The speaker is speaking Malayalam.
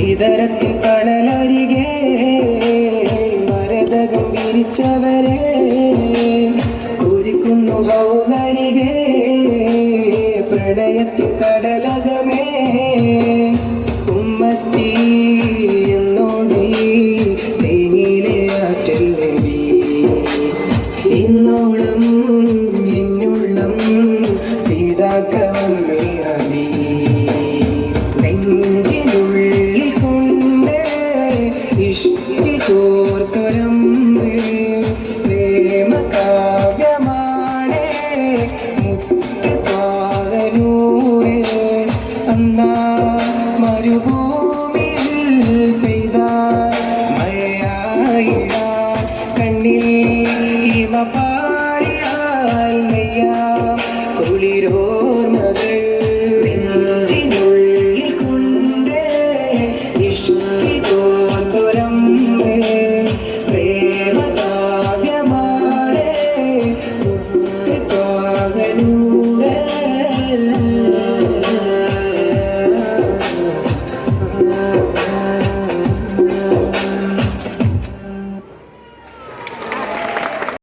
ഇതരത്തിൽ കടലരികെ മരതകം വിരിച്ചവരെ കുതിക്കുന്നു ഹൗദരികെ പ്രണയത്തിൽ കടലകമേ ഉമ്മത്തി എന്നോടി തേങ്ങിലെ ആറ്റൽ നബി ഇന്നോളം എന്നുള്ളം പിതാക്കവമ്മേ ഹബീ നെഞ്ചിനുള്ളിൽ കൊണ്ട് ഇഷ്കിൽ കോർത്തുരമ്പ് പ്രേമ കാവ്യമാണ് മുത്ത് പാകനൂറ് അന്നാ മരുഭൂ